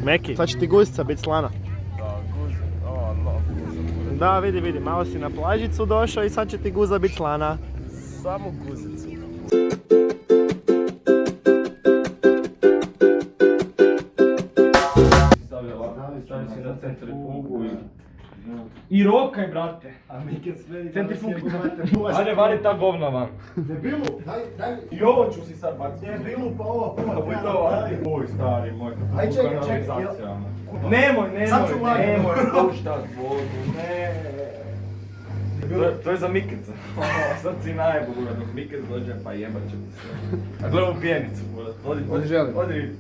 Meki. Sad će ti guzica biti slana. Da, guza. Oh, no, guza. Da, vidi, malo si na plažicu došao i sad će ti guza biti slana. Samo guzicu. Stavi si na centrifugu i rokaj, brate. A Mike svedi Centrifugica. Ajde, vari ta govna van. Debilu, daj. I ovo ću si sad baciti. Debilu, pa ovo puno. Kako je to, ajde. Oj, stari moj. Aj, čekaj. Nemoj, Sad ću lagati. nemoj puštat vodu, ne. To je za Mikica. Sad si najbolje, dok Mikec dođe pa jebat će ti sve. A gledaj ovu pjenicu, Odi želim. Odi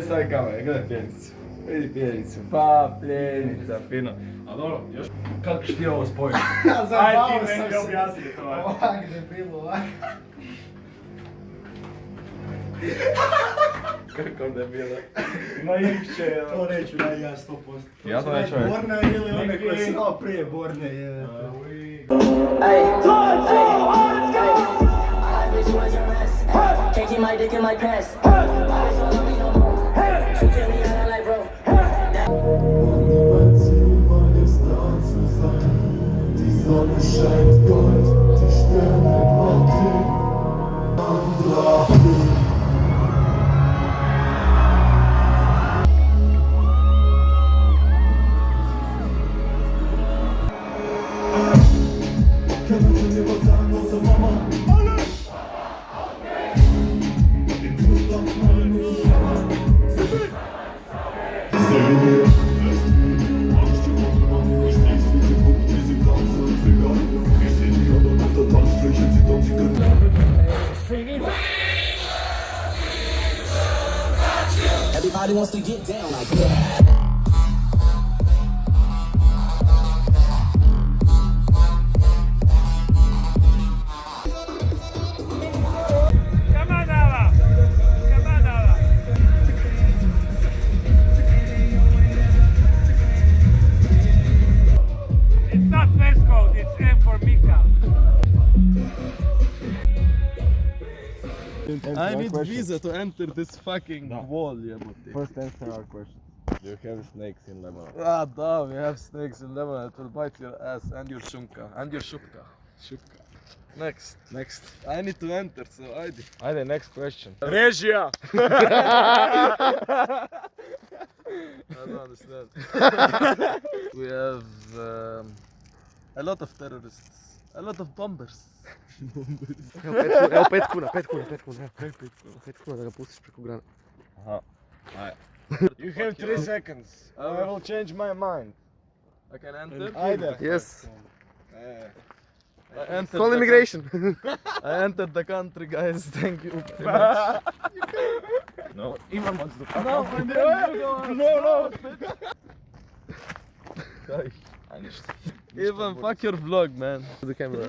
stavi kamere, gledaj pjenicu. Vidi pjenicu, pa pljenica, fino. A dobro, još kako ću ti ovo spojiti? Zabavio Ajde ti sam meni se. objasni to. Ovak, debilu, ovak. Kako debila. Naivče, To neću da ja 100%. Ja to neću reći. Borna ili one koje si dao prije Borne je. Can't keep my dick in my pants. She tell me I like bro. Die Sonne scheint Gold, die Sterne warten. Anderer Film. Können Sie mir was sagen, außer Mama? Den Tod auf meine Mama. Seh mir, Angst, die Mama, ich steh's wie sie guckt, wie sie tanzt und Finger. Ich seh die anderen auf der Tanzfläche, sie tanzt, sie können. Everybody wants to get down like that. It's not West Coast, it's M for Mika. I need visa to enter this fucking wall, jebote. First answer our question. Do you have snakes in Lebanon? Ah, da, we have snakes in Lebanon. It will bite your ass and your shunka. And your shukka. Shukka. Next. I need to enter, so ajde. Ajde, next question. Režija! I don't understand. We have a lot of terrorists. A lot of bombers. Evo 5 kuna. 5 kuna da ga pustiš preko grana. Aha. Ajde. You have 3 seconds. I will change my mind. I can enter? Ajde. Yes. I entered Call the immigration. I entered the country, guys. Thank you. No. Ivan wants to fuck No, off. no. A ništa. Ivan, fuck your vlog, man. To the camera.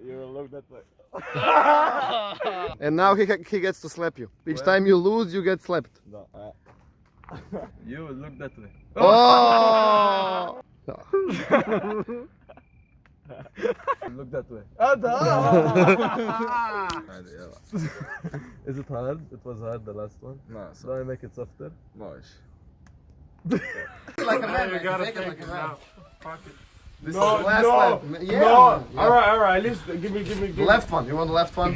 You will look that way. And now he gets to slap you. Each time you lose, you get slapped. Da, You will look that way. Oh! Look that way. Is it hard? It was hard, the last one. No, So I make it softer. možeš. Like a man, You gotta take it take like it a man. now. Fuck it. This No, is the last no, lap. Yeah, No. man. Yeah. Alright. Listen, give me. The left one. You want the left one?